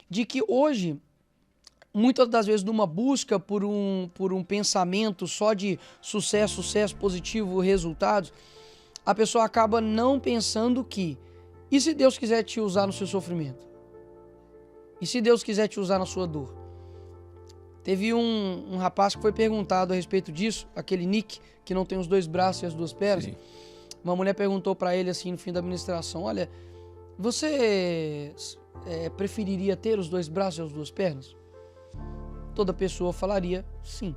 de que hoje, muitas das vezes, numa busca por um pensamento só de sucesso positivo, resultados, a pessoa acaba não pensando que, e se Deus quiser te usar no seu sofrimento? E se Deus quiser te usar na sua dor? Teve um rapaz que foi perguntado a respeito disso, aquele Nick, que não tem os 2 braços e as 2 pernas. Sim. Uma mulher perguntou para ele assim no fim da administração, olha, você preferiria ter os 2 braços e as 2 pernas? Toda pessoa falaria sim,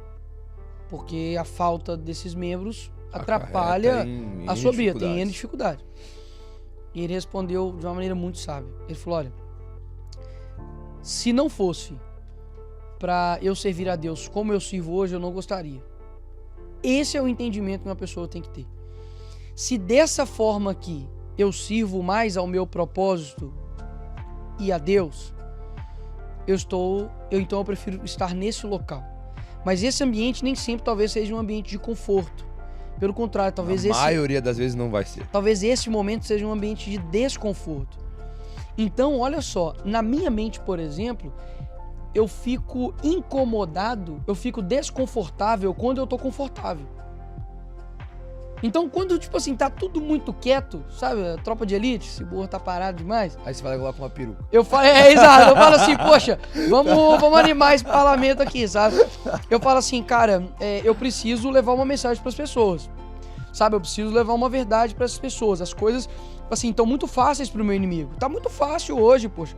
porque a falta desses membros atrapalha a sua vida, tem N dificuldade. E ele respondeu de uma maneira muito sábia. Ele falou, olha, se não fosse para eu servir a Deus como eu sirvo hoje, eu não gostaria. Esse é o entendimento que uma pessoa tem que ter. Se dessa forma aqui eu sirvo mais ao meu propósito e a Deus, então eu prefiro estar nesse local. Mas esse ambiente nem sempre talvez seja um ambiente de conforto. Pelo contrário, talvez a maioria das vezes não vai ser. Talvez esse momento seja um ambiente de desconforto. Então, olha só, na minha mente, por exemplo, eu fico incomodado, eu fico desconfortável quando eu tô confortável. Então, quando, tipo assim, tá tudo muito quieto, sabe? A tropa de elite, esse burro tá parado demais. Aí você vai lá com uma peruca. Eu falo, exato, eu falo assim, poxa, vamos animar esse parlamento aqui, sabe? Eu falo assim, cara, eu preciso levar uma mensagem pras pessoas, sabe? Eu preciso levar uma verdade para essas pessoas. As coisas, assim, estão muito fáceis pro meu inimigo. Tá muito fácil hoje, poxa.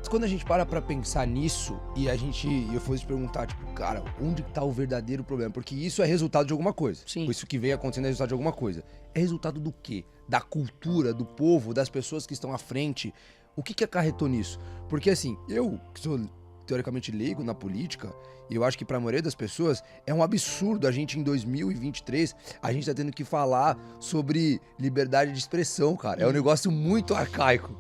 Quando a gente para pra pensar nisso e eu fosse te perguntar, tipo, cara, onde tá o verdadeiro problema? Porque isso é resultado de alguma coisa. Sim. Isso que vem acontecendo é resultado de alguma coisa. É resultado do quê? Da cultura, do povo, das pessoas que estão à frente. O que acarretou nisso? Porque assim, eu, que sou teoricamente leigo na política, eu acho que pra maioria das pessoas é um absurdo a gente em 2023, a gente tá tendo que falar sobre liberdade de expressão, cara. É um negócio muito arcaico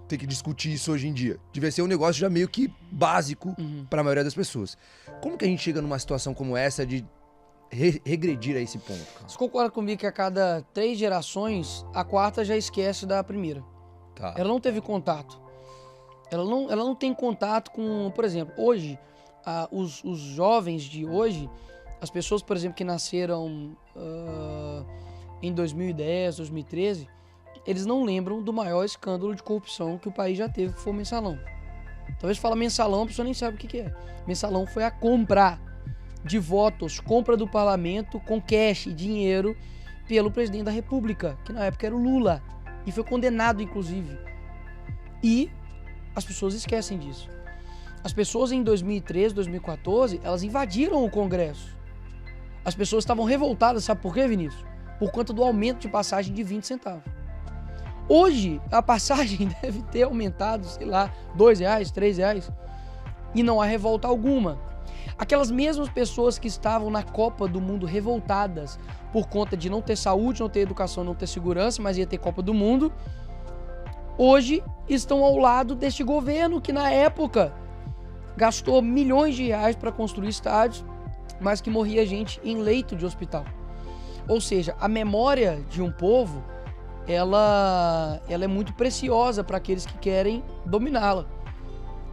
ter que discutir isso hoje em dia. Devia ser um negócio já meio que básico para a maioria das pessoas. Como que a gente chega numa situação como essa de regredir a esse ponto, cara? Você concorda comigo que a cada 3 gerações, a 4ª já esquece da primeira? Tá. Ela não teve contato. Ela não tem contato com, por exemplo, hoje, os jovens de hoje, as pessoas, por exemplo, que nasceram em 2010, 2013, eles não lembram do maior escândalo de corrupção que o país já teve, que foi o Mensalão. Talvez fala Mensalão, a pessoa nem sabe o que é. Mensalão foi a compra de votos, compra do parlamento com cash, dinheiro, pelo presidente da República, que na época era o Lula, e foi condenado, inclusive. E as pessoas esquecem disso. As pessoas em 2013, 2014, elas invadiram o Congresso. As pessoas estavam revoltadas, sabe por quê, Vinícius? Por conta do aumento de passagem de 20 centavos. Hoje, a passagem deve ter aumentado, sei lá, R$2, R$3, e não há revolta alguma. Aquelas mesmas pessoas que estavam na Copa do Mundo revoltadas por conta de não ter saúde, não ter educação, não ter segurança, mas ia ter Copa do Mundo, hoje estão ao lado deste governo que na época gastou milhões de reais para construir estádios, mas que morria gente em leito de hospital. Ou seja, a memória de um povo, ela é muito preciosa para aqueles que querem dominá-la.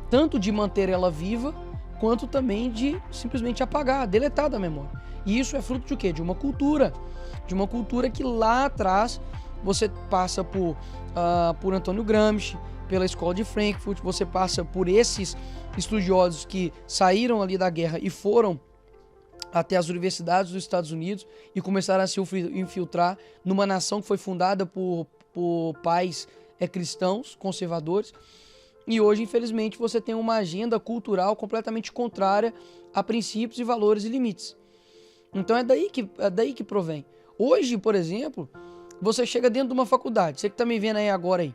Tanto de manter ela viva, quanto também de simplesmente apagar, deletar da memória. E isso é fruto de quê? De uma cultura. De uma cultura que lá atrás você passa por Antônio Gramsci, pela escola de Frankfurt, você passa por esses estudiosos que saíram ali da guerra e foram até as universidades dos Estados Unidos e começaram a se infiltrar numa nação que foi fundada por pais cristãos, conservadores. E hoje, infelizmente, você tem uma agenda cultural completamente contrária a princípios e valores e limites. Então é daí que provém. Hoje, por exemplo, você chega dentro de uma faculdade, você que tá me vendo aí agora aí,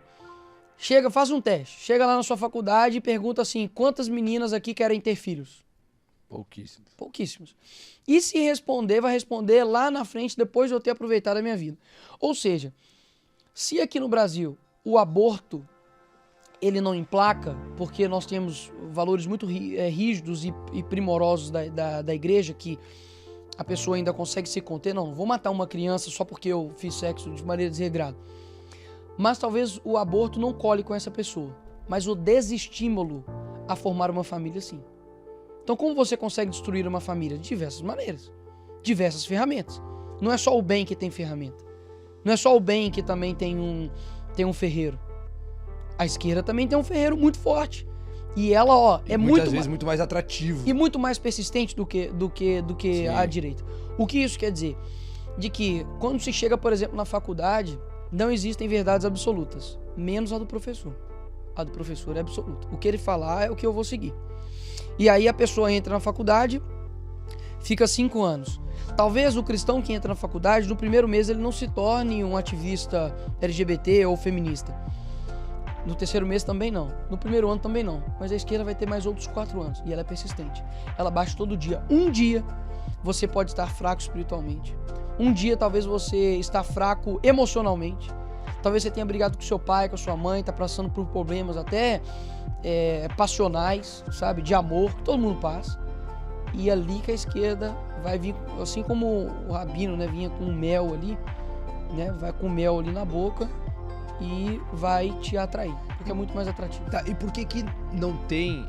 chega, faz um teste, chega lá na sua faculdade e pergunta assim, quantas meninas aqui querem ter filhos? Pouquíssimos. E se responder, vai responder lá na frente, depois de eu ter aproveitado a minha vida. Ou seja, se aqui no Brasil o aborto ele não emplaca, porque nós temos valores muito rígidos e primorosos da igreja, que a pessoa ainda consegue se conter, não vou matar uma criança só porque eu fiz sexo de maneira desregrada. Mas talvez o aborto não cole com essa pessoa, mas o desestímulo a formar uma família sim. Então como você consegue destruir uma família? De diversas maneiras, diversas ferramentas. Não é só o bem que tem ferramenta. Não é só o bem que também tem um ferreiro. A esquerda também tem um ferreiro muito forte. E ela, é muitas vezes muito mais atrativo. E muito mais persistente do que a direita. O que isso quer dizer? De que quando se chega, por exemplo, na faculdade, não existem verdades absolutas, menos a do professor. A do professor é absoluta. O que ele falar é o que eu vou seguir. E aí a pessoa entra na faculdade, fica 5 anos. Talvez o cristão que entra na faculdade, no primeiro mês ele não se torne um ativista LGBT ou feminista. No terceiro mês também não. No primeiro ano também não. Mas a esquerda vai ter mais outros 4 anos. E ela é persistente. Ela baixa todo dia. Um dia você pode estar fraco espiritualmente. Um dia talvez você está fraco emocionalmente. Talvez você tenha brigado com seu pai, com a sua mãe, está passando por problemas até passionais, sabe? De amor, que todo mundo passa. E ali que a esquerda vai vir, assim como o rabino, né? Vinha com mel ali, né? Vai com mel ali na boca e vai te atrair, porque é muito mais atrativo. Tá, e por que não tem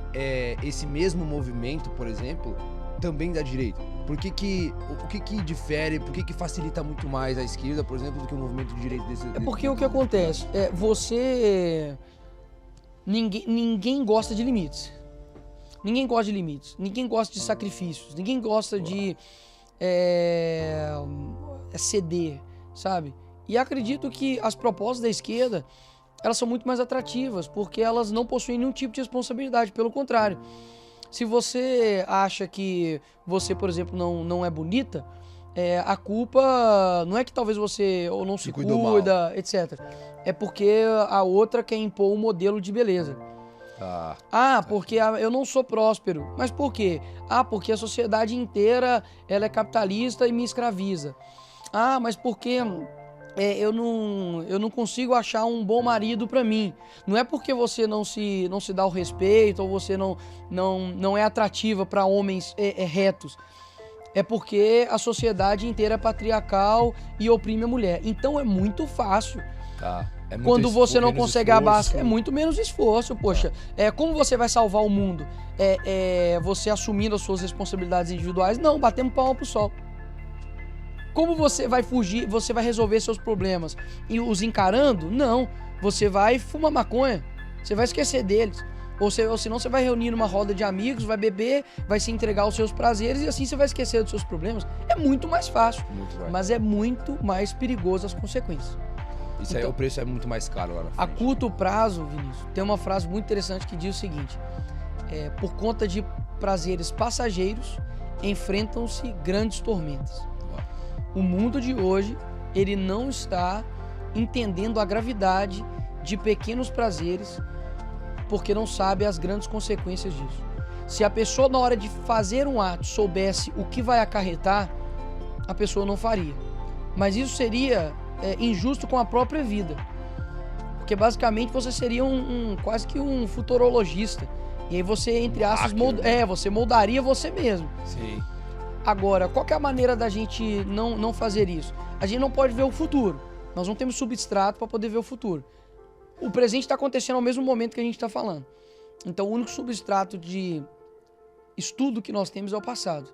esse mesmo movimento, por exemplo, também da direita? O que difere, por que facilita muito mais a esquerda, por exemplo, do que o movimento de direita desse? É porque o que acontece ninguém gosta de limites. Ninguém gosta de limites, ninguém gosta de sacrifícios, ninguém gosta de ceder, sabe? E acredito que as propostas da esquerda, elas são muito mais atrativas, porque elas não possuem nenhum tipo de responsabilidade, pelo contrário. Se você acha que você, por exemplo, não é bonita, a culpa não é que talvez você ou não se cuida, etc. É porque a outra quer impor um modelo de beleza. Porque eu não sou próspero. Mas por quê? Porque a sociedade inteira ela é capitalista e me escraviza. Mas porque eu não consigo achar um bom marido pra mim. Não é porque você não se dá o respeito ou você não é atrativa pra homens retos. É porque a sociedade inteira é patriarcal e oprime a mulher. Então é muito fácil. Quando você não consegue abaixar, é muito menos esforço, poxa. Como você vai salvar o mundo? Você assumindo as suas responsabilidades individuais? Não, batendo palma pro sol. Como você vai fugir, você vai resolver seus problemas e os encarando? Não, você vai fumar maconha, você vai esquecer deles. Ou senão você vai reunir numa roda de amigos, vai beber, vai se entregar aos seus prazeres e assim você vai esquecer dos seus problemas. É muito mais fácil, mas é muito mais perigoso as consequências. Isso aí, o preço é muito mais caro lá na frente. A curto prazo, Vinícius, tem uma frase muito interessante que diz o seguinte: por conta de prazeres passageiros, enfrentam-se grandes tormentas. O mundo de hoje, ele não está entendendo a gravidade de pequenos prazeres, porque não sabe as grandes consequências disso. Se a pessoa, na hora de fazer um ato, soubesse o que vai acarretar, a pessoa não faria. Mas isso seria injusto com a própria vida. Porque basicamente você seria quase que um futurologista. E aí você, entre aspas, você moldaria você mesmo. Sim. Agora, qual que é a maneira da gente não fazer isso? A gente não pode ver o futuro. Nós não temos substrato para poder ver o futuro. O presente está acontecendo ao mesmo momento que a gente está falando. Então, o único substrato de estudo que nós temos é o passado.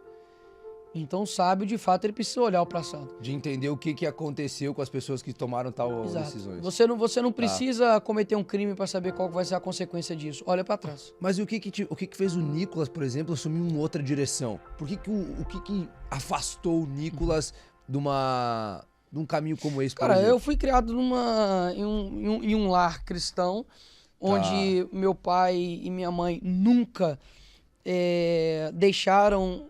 Então, o sábio, de fato, ele precisa olhar o passado. De entender o que aconteceu com as pessoas que tomaram tal decisões. Você não precisa cometer um crime para saber qual vai ser a consequência disso. Olha para trás. Mas e o que fez o Nicolas, por exemplo, assumir uma outra direção? Por que afastou o Nicolas de um caminho como esse, Cara, eu fui criado em um lar cristão, onde meu pai e minha mãe nunca deixaram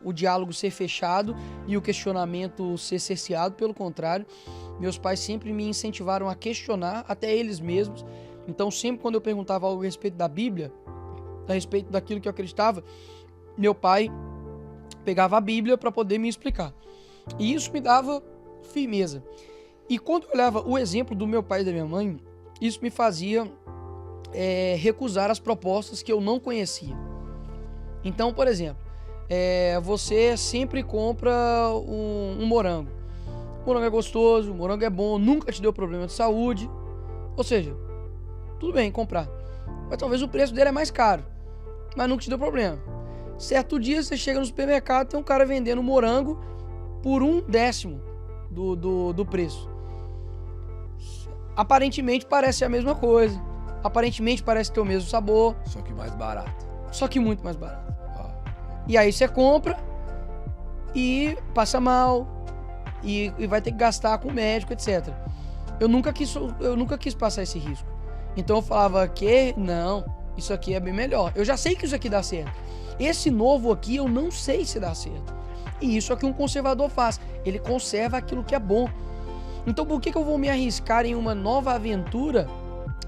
o diálogo ser fechado e o questionamento ser cerceado. Pelo contrário, meus pais sempre me incentivaram a questionar, até eles mesmos. Então, sempre quando eu perguntava algo a respeito da Bíblia, a respeito daquilo que eu acreditava, meu pai pegava a Bíblia para poder me explicar. E isso me dava firmeza. E quando eu olhava o exemplo do meu pai e da minha mãe, isso me fazia recusar as propostas que eu não conhecia. Então, por exemplo, você sempre compra um morango. O morango é gostoso, o morango é bom, nunca te deu problema de saúde. Ou seja, tudo bem comprar. mas talvez o preço dele é mais caro, mas nunca te deu problema. Certo dia você chega no supermercado, tem um cara vendendo morango por 1/10 do preço. Aparentemente parece a mesma coisa, aparentemente parece ter o mesmo sabor, Só que mais barato. só que muito mais barato. Ó. E aí você compra e passa mal e vai ter que gastar com o médico, etc. Eu nunca quis passar esse risco. Então eu falava que não, isso aqui é bem melhor. Eu já sei que isso aqui dá certo. Esse novo aqui eu não sei se dá certo. E isso é o que um conservador faz. Ele conserva aquilo que é bom. Então por que eu vou me arriscar em uma nova aventura,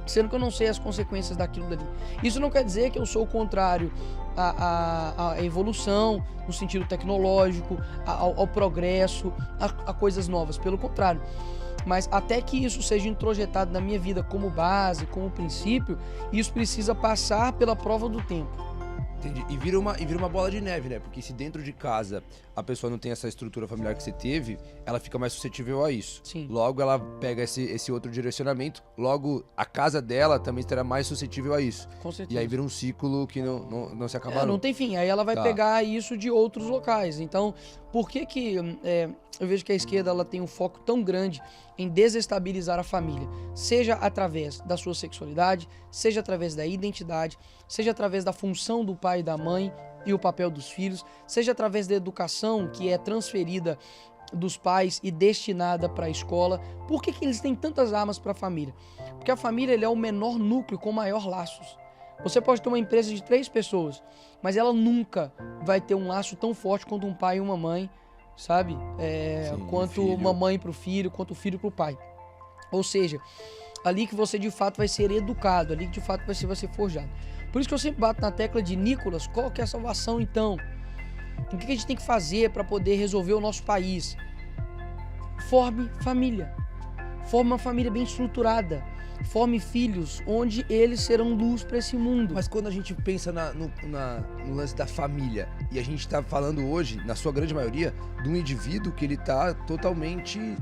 sendo que eu não sei as consequências daquilo dali? Isso não quer dizer que eu sou o contrário à evolução, no sentido tecnológico, ao progresso, a coisas novas. Pelo contrário. Mas até que isso seja introjetado na minha vida como base, como princípio, isso precisa passar pela prova do tempo. Entendi. E vira uma bola de neve, né? Porque se dentro de casa a pessoa não tem essa estrutura familiar que você teve, ela fica mais suscetível a isso. Sim. Logo ela pega esse outro direcionamento, logo a casa dela também estará mais suscetível a isso. Com certeza. E aí vira um ciclo que não se acaba. Não tem fim. Aí ela vai pegar isso de outros locais. Então, por que eu vejo que a esquerda ela tem um foco tão grande em desestabilizar a família? Seja através da sua sexualidade, seja através da identidade, seja através da função do pai e da mãe e o papel dos filhos, seja através da educação que é transferida dos pais e destinada para a escola. Por que eles têm tantas armas para a família? Porque a família ele é o menor núcleo com maior laços. Você pode ter uma empresa de 3 pessoas, mas ela nunca vai ter um laço tão forte quanto um pai e uma mãe, sabe? Sim, quanto filho. uma mãe para o filho, quanto o filho para o pai. Ou seja, ali que você de fato vai ser educado, ali que de fato vai ser forjado. Por isso que eu sempre bato na tecla de Nicolas, qual que é a salvação então? O que a gente tem que fazer para poder resolver o nosso país? Forme família. Forme uma família bem estruturada. Forme filhos onde eles serão luz para esse mundo. Mas quando a gente pensa no lance da família, e a gente está falando hoje, na sua grande maioria, de um indivíduo que ele está totalmente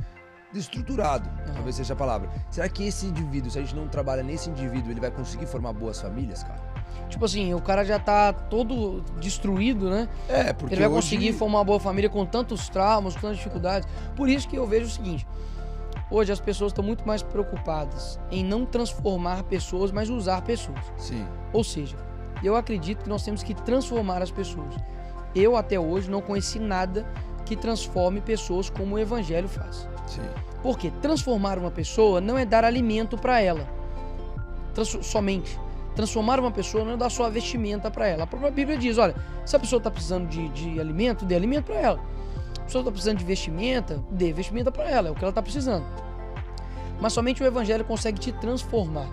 desestruturado, talvez seja a palavra. Será que esse indivíduo, se a gente não trabalha nesse indivíduo, ele vai conseguir formar boas famílias, cara? Tipo assim, o cara já tá todo destruído, né? Porque ele vai hoje... conseguir formar uma boa família com tantos traumas, com tantas dificuldades. Por isso que eu vejo o seguinte: hoje as pessoas estão muito mais preocupadas em não transformar pessoas, mas usar pessoas. Sim. Ou seja, eu acredito que nós temos que transformar as pessoas. Eu até hoje não conheci nada que transforme pessoas como o Evangelho faz. Sim. Porque transformar uma pessoa não é dar alimento para ela, somente. Transformar uma pessoa não é dar só a vestimenta para ela. A própria Bíblia diz, olha, se a pessoa está precisando de alimento, dê alimento para ela. Se a pessoa está precisando de vestimenta, dê vestimenta para ela, é o que ela está precisando. Mas somente o Evangelho consegue te transformar.